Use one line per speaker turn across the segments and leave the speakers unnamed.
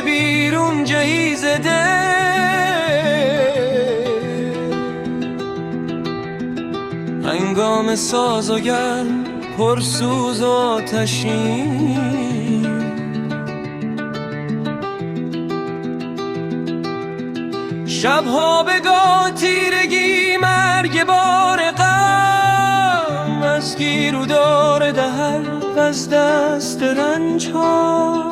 بیرون جهیز هنگام ساز و گرم پرسوز و آتشین، شبها بگاه تیرگی مرگ بار غم از گیر و دار دهر و از دست رنج ها،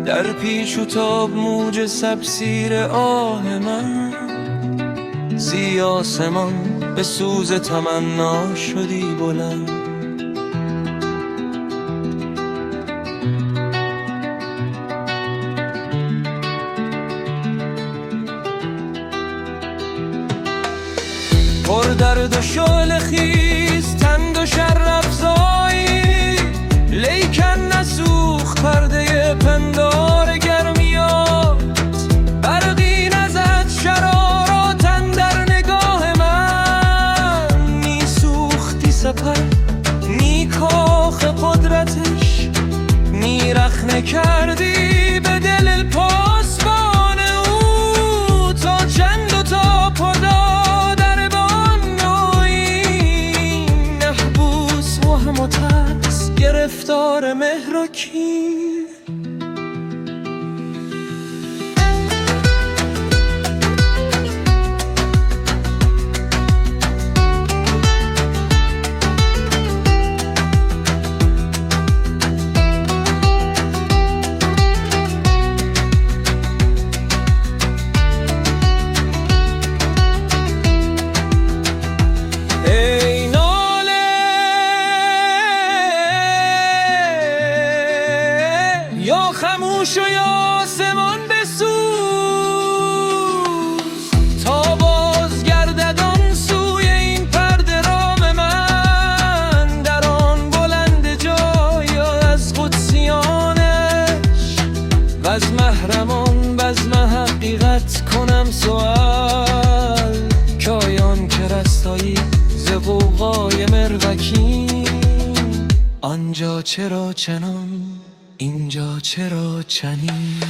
در پیچ و تاب موج سبسیر آه من، زی آسمان به سوز تمنا شدی بلند. پر درد و شعله خیز تند و شرافزایی، لیکن نسوخت پرده پندار گرمیات، برقی نزد شراراتن در نگاه من، نی سوختی سپر نی کاخ قدرتش، نی رخنه کردی به دل پاسبان او، تا چند و تا پدا و ترس گرفتار مهر و کین. یا خموش و یا آسمان بسوز، تا باز گردد آن سوی این پرده رام من، در آن بلند جای از قدسیانش، و از محرمان بزم حقیقت کنم سؤال، کایان که رستایی ز غوغای مروکین، آنجا چرا چنان اینجا چرا چنین.